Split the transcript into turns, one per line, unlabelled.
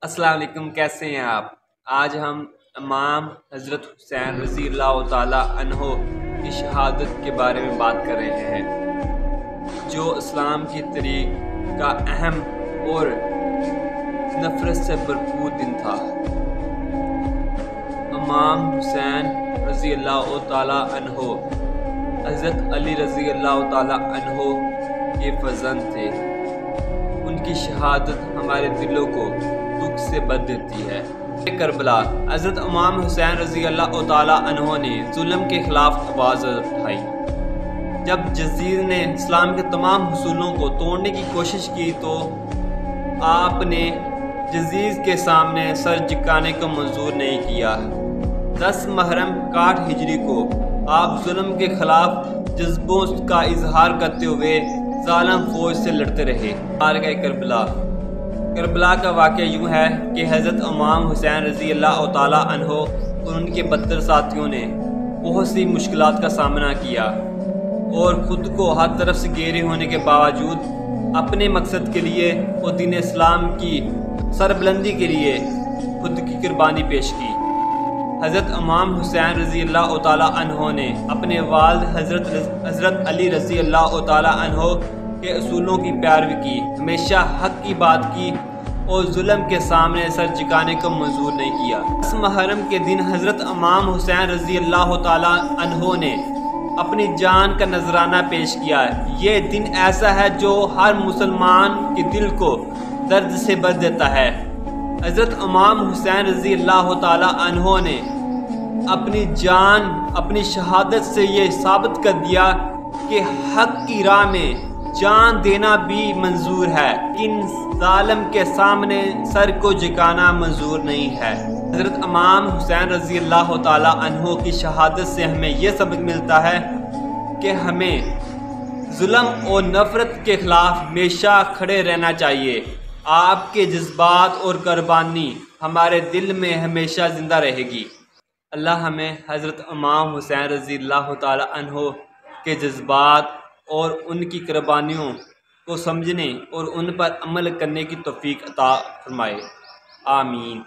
अस्सलाम वालेकुम, कैसे हैं आप। आज हम इमाम हज़रत हुसैन रज़ी अल्लाह ताला अन्हो की शहादत के बारे में बात कर रहे हैं, जो इस्लाम की तारीख़ का अहम और नफ़रत से भरपूर दिन था। इमाम हुसैन रज़ी अल्लाह ताला अन्हो हज़रत अली रज़ी अल्लाह ताला अन्हो के फर्जंद थे। उनकी शहादत हमारे दिलों को दुख से भर देती है। करबला हज़रत इमाम हुसैन रज़ी अल्लाह ताला अन्हो ने जुल्म के ख़िलाफ़ आवाज़ उठाई। जब यज़ीद ने इस्लाम के तमाम हुसूलों को तोड़ने की कोशिश की तो आपने यज़ीद के सामने सर झुकाने को मंजूर नहीं किया। 10 मुहर्रम 61 हिजरी को आप जुल्म के ख़िलाफ़ जज्बों का इजहार करते हुए ज़ालिम फ़ौज से लड़ते रहे। करबला का वाक़या यूँ है कि हज़रत इमाम हुसैन रज़ी अल्लाह ताला अन्हो और उनके 72 साथियों ने बहुत सी मुश्किलात का सामना किया और ख़ुद को हर तरफ से घेरे होने के बावजूद अपने मकसद के लिए और दीन इस्लाम की सरबुलंदी के लिए खुद की कुर्बानी पेश की। हज़रत इमाम हुसैन रज़ी अल्लाह ताला अन्हो ने अपने वालिद हज़रत अली रज़ी अल्लाह ताला अन्हो के असूलों की पैरवी की, हमेशा हक़ की बात की और जुल्म के सामने सर झुकाने को मंजूर नहीं किया। 10 मुहर्रम के दिन हज़रत इमाम हुसैन रज़ी अल्लाह ताला अन्हो ने अपनी जान का नजराना पेश किया। ये दिन ऐसा है जो हर मुसलमान के दिल को दर्द से भर देता है। हज़रत इमाम हुसैन रज़ी अल्लाह ताला अन्हो ने अपनी जान, अपनी शहादत से ये साबित कर दिया कि हक़ की राह में जान देना भी मंजूर है, इन जालिम के सामने सर को झुकाना मंजूर नहीं है। हज़रत इमाम हुसैन रज़ी अल्लाह ताला अन्हो की शहादत से हमें यह सबक मिलता है कि हमें जुल्म और नफ़रत के ख़िलाफ़ हमेशा खड़े रहना चाहिए। आपके जज्बात और कुर्बानी हमारे दिल में हमेशा ज़िंदा रहेगी। अल्लाह हमें हज़रत इमाम हुसैन रज़ी अल्लाह ताला अन्हो के जज्बात और उनकी कुर्बानियों को समझने और उन पर अमल करने की तौफ़ीक़ अता फ़रमाए। आमीन।